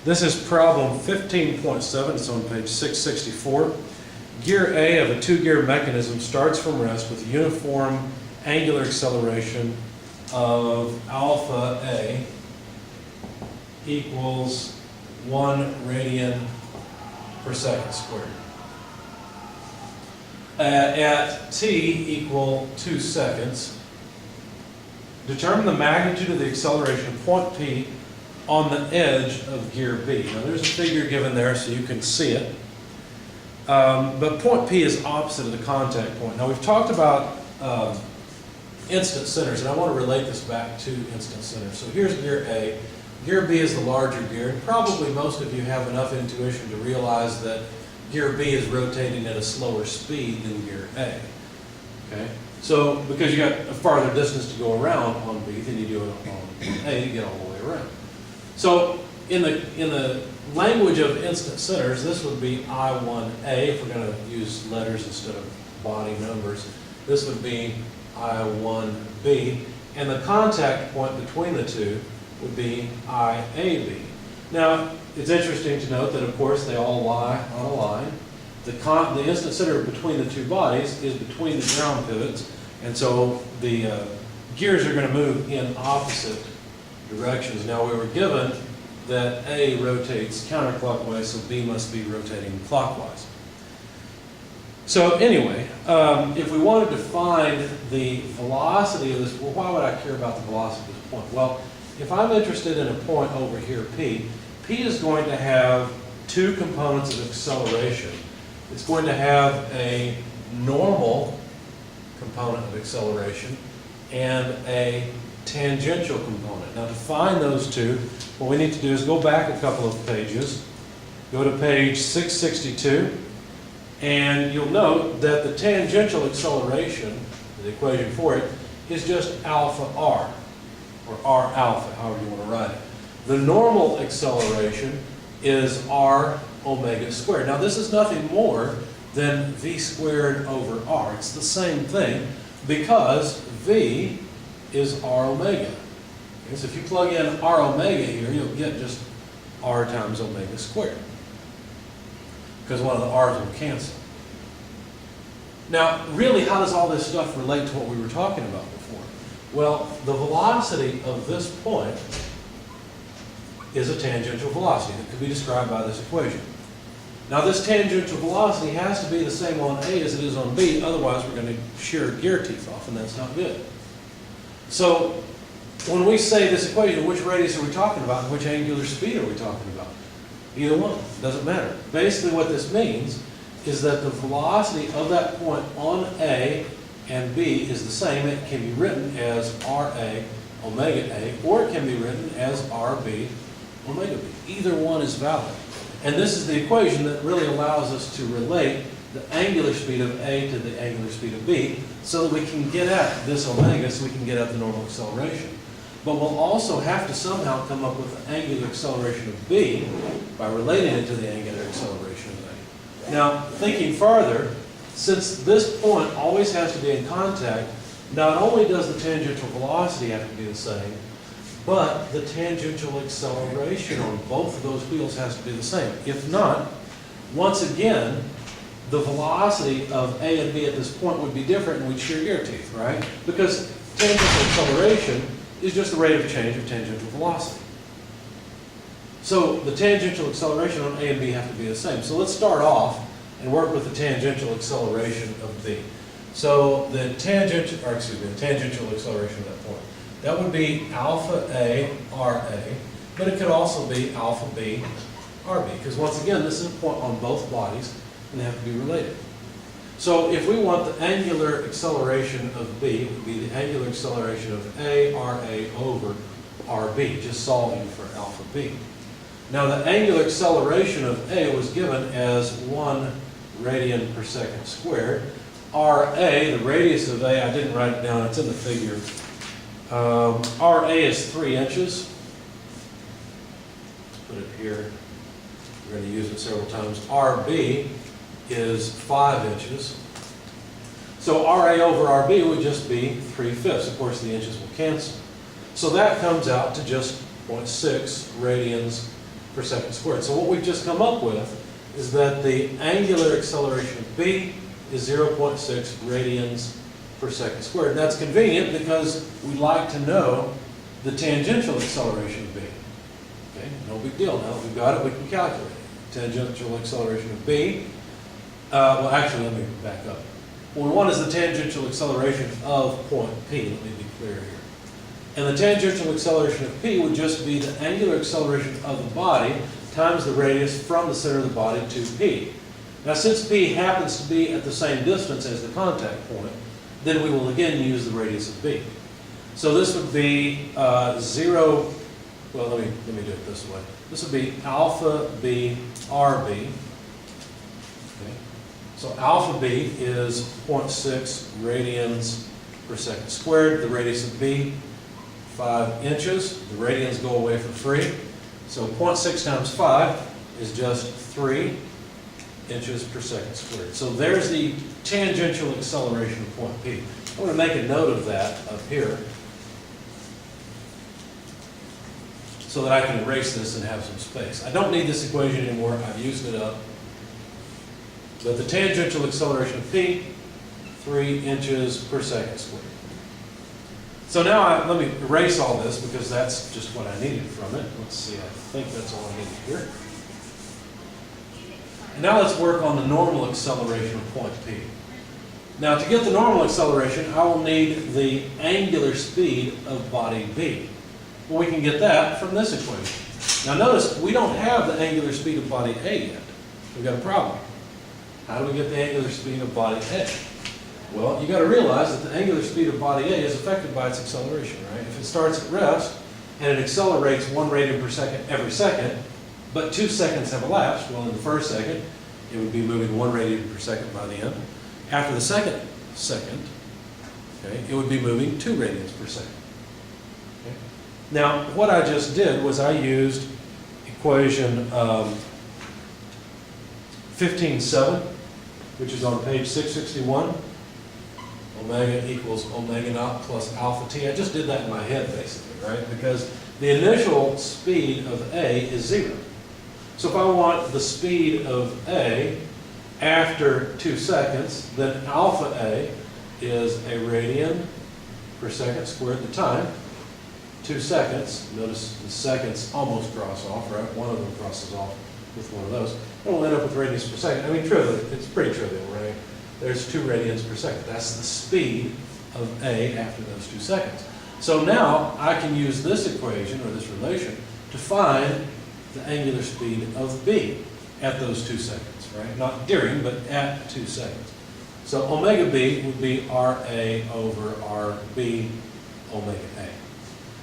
This is problem 15.7. It's on page 664. Gear A of a two-gear mechanism starts from rest with a uniform angular acceleration of alpha A equals 1 radian per second squared. At t equal 2 seconds, determine the magnitude of the acceleration of point P on the edge of gear B. Now there's a figure given there so you can see it. But point P is opposite of the contact point. Now we've talked about instant centers, and I want to relate this back to instant centers. So here's gear A. Gear B is the larger gear, and probably most of you have enough intuition to realize that gear B is rotating at a slower speed than gear A. Okay? So because you got a farther distance to go around on B than you do on A to get all the way around. So in the language of instant centers, this would be I1A, if we're going to use letters instead of body numbers. This would be I1B, and the contact point between the two would be IAB. Now, it's interesting to note that, of course, they all lie on a line. The instant center between the two bodies is between the ground pivots, and so the gears are going to move in opposite directions. Now, we were given that A rotates counterclockwise, so B must be rotating clockwise. So anyway, if we wanted to find the velocity of this, well, why would I care about the velocity of this point? Well, if I'm interested in a point over here, P is going to have two components of acceleration. It's going to have a normal component of acceleration and a tangential component. Now to find those two, what we need to do is go back a couple of pages, go to page 662, and you'll note that the tangential acceleration, the equation for it, is just alpha r, or r alpha, however you want to write it. The normal acceleration is r omega squared. Now this is nothing more than v squared over r. It's the same thing because v is r omega. Okay, so if you plug in r omega here, you'll get just r times omega squared, because one of the r's will cancel. Now, really, how does all this stuff relate to what we were talking about before? Well, the velocity of this point is a tangential velocity that could be described by this equation. Now, this tangential velocity has to be the same on A as it is on B, otherwise we're going to shear gear teeth off, and that's not good. So, when we say this equation, which radius are we talking about and which angular speed are we talking about? Either one, doesn't matter. Basically what this means is that the velocity of that point on A and B is the same. It can be written as RA omega A, or it can be written as RB omega B. Either one is valid. And this is the equation that really allows us to relate the angular speed of A to the angular speed of B, so that we can get at this omega, so we can get at the normal acceleration. But we'll also have to somehow come up with the angular acceleration of B by relating it to the angular acceleration of A. Now, thinking farther, since this point always has to be in contact, not only does the tangential velocity have to be the same, but the tangential acceleration on both of those wheels has to be the same. If not, once again, the velocity of A and B at this point would be different, and we'd shear gear teeth, right? Because tangential acceleration is just the rate of change of tangential velocity. So the tangential acceleration on A and B have to be the same. So let's start off and work with the tangential acceleration of B. So the tangential acceleration of that point, that would be alpha A RA, but it could also be alpha B RB, because once again, this is a point on both bodies, and they have to be related. So if we want the angular acceleration of B, it would be the angular acceleration of A RA over RB, just solving for alpha B. Now the angular acceleration of A was given as 1 radian per second squared. RA, the radius of A, I didn't write it down, it's in the figure. RA is 3 inches. Let's put it here. We're going to use it several times. RB is 5 inches. So RA over RB would just be 3/5. Of course, the inches will cancel. So that comes out to just 0.6 radians per second squared. So what we've just come up with is that the angular acceleration of b is 0.6 radians per second squared. And that's convenient because we like to know the tangential acceleration of b. Okay, no big deal. Now that we've got it, we can calculate it. Tangential acceleration of b. Well, actually, let me back up. What we want is the tangential acceleration of point P. Let me be clear here. And the tangential acceleration of P would just be the angular acceleration of the body times the radius from the center of the body to P. Now, since P happens to be at the same distance as the contact point, then we will again use the radius of B. So this would be 0, well, let me do it this way. This would be alpha B RB. Okay. So alpha B is 0.6 radians per second squared. The radius of B, 5 inches. The radians go away for free. So 0.6 times 5 is just 3 inches per second squared. So there's the tangential acceleration of point P. I'm going to make a note of that up here so that I can erase this and have some space. I don't need this equation anymore. I've used it up. But the tangential acceleration of P, 3 inches per second squared. So now let me erase all this because that's just what I needed from it. Let's see, I think that's all I needed here. And now let's work on the normal acceleration of point P. Now to get the normal acceleration, I will need the angular speed of body B. Well, we can get that from this equation. Now notice, we don't have the angular speed of body A yet. We've got a problem. How do we get the angular speed of body A? Well, you got to realize that the angular speed of body A is affected by its acceleration, right? If it starts at rest and it accelerates 1 radian per second every second, but 2 seconds have elapsed, well, in the first second, it would be moving 1 radian per second by the end. After the second second, okay, it would be moving 2 radians per second. Okay? Now, what I just did was I used equation 15.7, which is on page 661. Omega equals omega naught plus alpha t. I just did that in my head, basically, right? Because the initial speed of A is 0. So if I want the speed of A after 2 seconds, then alpha A is a radian per second squared the time. 2 seconds, notice the seconds almost cross off, right? One of them crosses off with one of those. And we'll end up with radians per second. I mean, trivial, it's pretty trivial, right? There's 2 radians per second. That's the speed of A after those 2 seconds. So now I can use this equation, or this relation, to find the angular speed of B at those 2 seconds, right? Not during, but at 2 seconds. So omega B would be RA over RB omega A.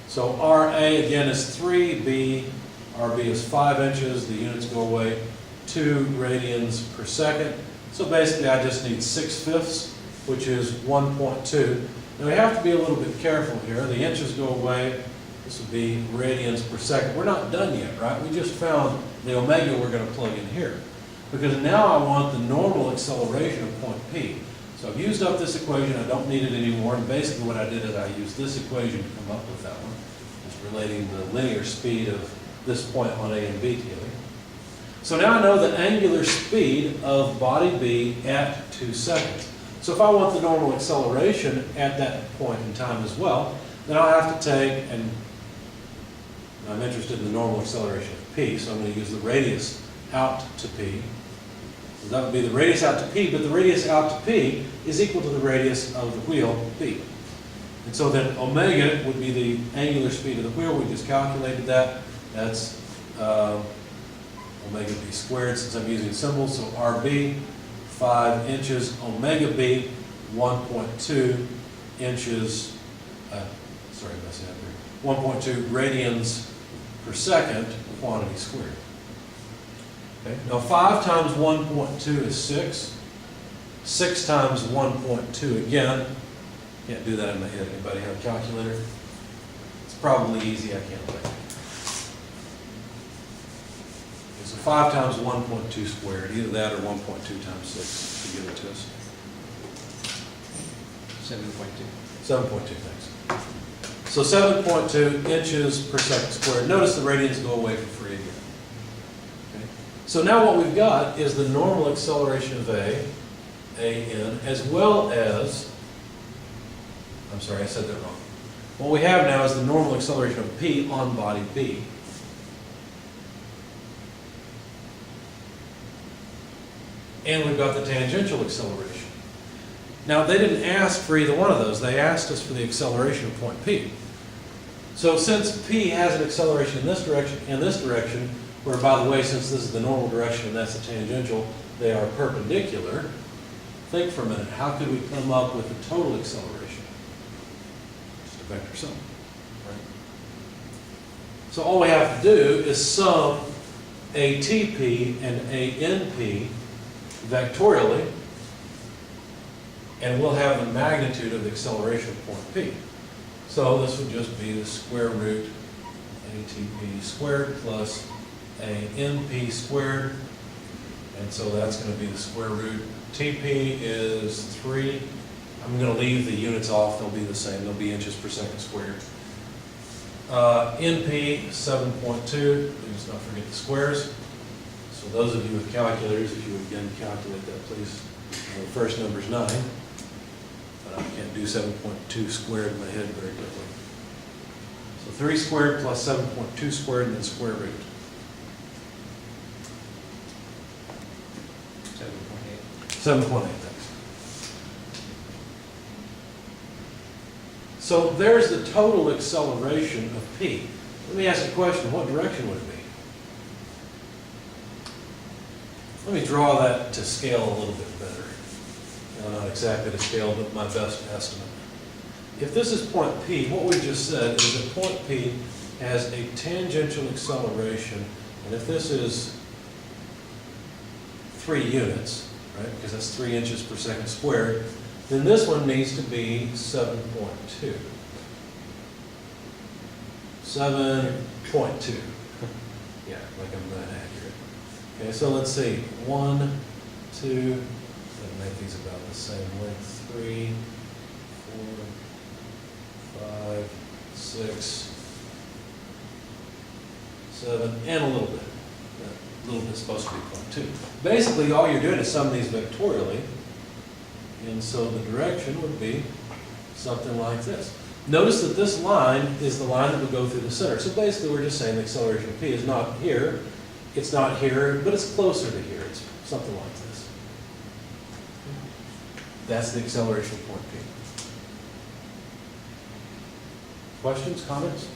So RA again is 3B, RB is 5 inches, the units go away, 2 radians per second. So basically I just need 6/5, which is 1.2. Now we have to be a little bit careful here. The inches go away. This would be radians per second. We're not done yet, right? We just found the omega we're going to plug in here. Because now I want the normal acceleration of point P. So I've used up this equation. I don't need it anymore. And basically what I did is I used this equation to come up with that one. It's relating the linear speed of this point on A and B together. So now I know the angular speed of body B at 2 seconds. So if I want the normal acceleration at that point in time as well, then I'll have to take, and I'm interested in the normal acceleration of P, so I'm going to use the radius out to P. So that would be the radius out to P, but the radius out to P is equal to the radius of the wheel B. And so then omega would be the angular speed of the wheel. We just calculated that. That's omega B squared, since I'm using symbols. So RB, 5 inches, omega B, 1.2 inches, sorry, messing up here, 1.2 radians per second, quantity squared. Okay. Now 5 times 1.2 is 6. 6 times 1.2 again. Can't do that in my head. Anybody have a calculator? It's probably easy. I can't wait. So 5 times 1.2 squared, either that or 1.2 times 6 to give it to us. 7.2. 7.2, thanks. So 7.2 inches per second squared. Notice the radians go away for free again. So now what we've got is the normal acceleration of A, AN, as well as, I'm sorry, I said that wrong. What we have now is the normal acceleration of P on body B. And we've got the tangential acceleration. Now, they didn't ask for either one of those. They asked us for the acceleration of point P. So since P has an acceleration in this direction, where, by the way, since this is the normal direction and that's the tangential, they are perpendicular, think for a minute, how could we come up with the total acceleration? Just a vector sum, right? So all we have to do is sum ATP and ANP vectorially, and we'll have the magnitude of the acceleration of point P. So this would just be the square root ATP squared plus ANP squared, and so that's going to be the square root. TP is 3. I'm going to leave the units off, they'll be the same, they'll be inches per second squared. NP 7.2, please don't forget the squares. So those of you with calculators, if you would again calculate that, please. The first number is 9, but I can't do 7.2 squared in my head very quickly. So 3 squared plus 7.2 squared and then square root. 7.8, thanks. So there's the total acceleration of P. Let me ask you a question, what direction would it be? Let me draw that to scale a little bit better. No, not exactly to scale, but my best estimate. If this is point P, what we just said is that point P has a tangential acceleration, and if this is 3 units, right, because that's 3 inches per second squared, then this one needs to be 7.2. 7.2. Yeah, like I'm that accurate. Okay, so let's see. 1, 2, let's make these about the same length. 3, 4, 5, 6, 7, and a little bit. A little bit's supposed to be 0.2. Basically, all you're doing is sum these vectorially, and so the direction would be something like this. Notice that this line is the line that would go through the center. So basically, we're just saying the acceleration of P is not here, it's not here, but it's closer to here. It's something like this. That's the acceleration of point P. Questions, comments?